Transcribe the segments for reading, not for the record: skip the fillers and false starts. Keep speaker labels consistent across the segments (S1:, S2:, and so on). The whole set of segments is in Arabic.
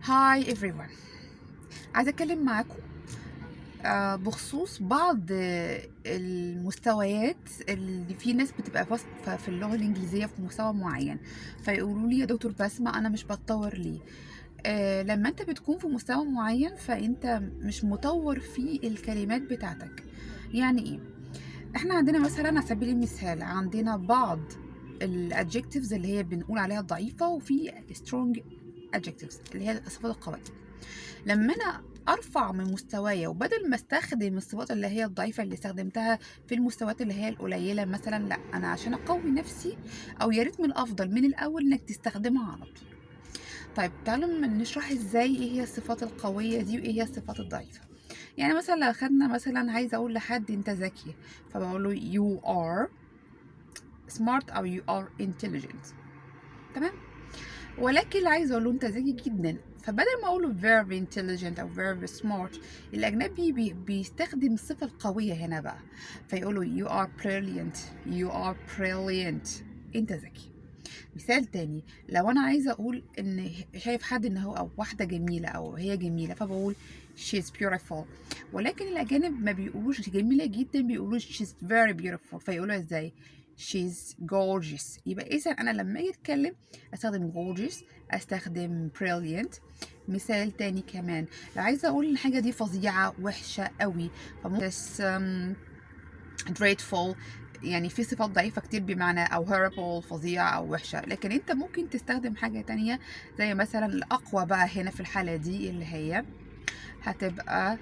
S1: Hi everyone. عايزة أتكلم معاكم بخصوص بعض المستويات اللي في ناس بتبقى واصفة في اللغة الإنجليزية في مستوى معين، فيقولوا لي يا دكتور بسمة أنا مش بتطور ليه؟ لما أنت بتكون في مستوى معين فأنت مش مطور في الكلمات بتاعتك. يعني إيه؟ إحنا عندنا مثلا على سبيل المثال عندنا بعض الادجectives اللي هي بنقول عليها ضعيفة، وفي strong adjectives اللي هي الصفات القوية. لما انا ارفع من مستوايا وبدل ما استخدم الصفات اللي هي الضعيفه اللي استخدمتها في المستويات اللي هي القليله مثلا، لا انا عشان اقوي نفسي، او يا ريت من الافضل من الاول انك تستخدمها على طول. طيب تعالوا نشرح ازاي ايه هي الصفات القويه دي وايه هي الصفات الضعيفه. يعني مثلا لو خدنا مثلا عايزه اقول لحد انت ذكي، فبقول له you are smart او you are intelligent. تمام. ولكن اللي عايزه اقول له انت ذكي جدا، فبدل ما اقول له very intelligent او very smart، الاجنبي بيستخدم الصفه القويه هنا بقى، فيقول له you are brilliant you are brilliant، انت ذكي. مثال تاني، لو انا عايزه اقول ان شايف حد ان هو او واحده جميله او هي جميله، فبقول she's beautiful. ولكن الاجانب ما بيقولوش جميله جدا، بيقولوا she's very beautiful، فيقولوا ازاي؟ she's gorgeous. يبقى اذا انا لما اجي اتكلم استخدم gorgeous، استخدم brilliant. مثال تاني كمان، لو عايزه اقول ان الحاجه دي فظيعه وحشه قوي، فممكن dreadful، يعني في صفات ضعيفة كتير بمعنى أو horrible فظيعة أو وحشة. لكن أنت ممكن تستخدم حاجة تانية زي مثلا الأقوى بقى هنا في الحالة دي اللي هي هتبقى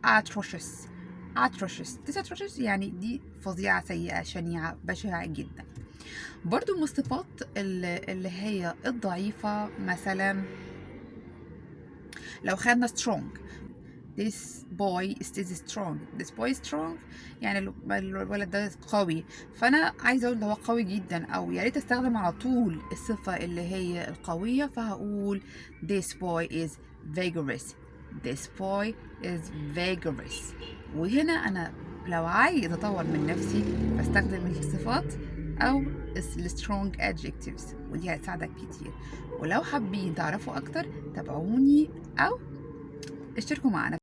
S1: atrocious. atrocious يعني دي فظيعة سيئة شنيعة بشعة جدا. برضو من الصفات اللي هي الضعيفة، مثلا لو خدنا strong، this boy is strong. this boy is strong يعني الولد ده قوي، فانا عايزه اقول ده هو قوي جدا، او يا ريت استخدم على طول الصفه اللي هي القويه، فهقول this boy is vigorous. this boy is vigorous. وهنا انا لو عايز اطور من نفسي بستخدم الصفات او السترونج adjectives، ودي هتساعدك كتير. ولو حابين تعرفوا اكتر تابعوني او اشتركوا معنا.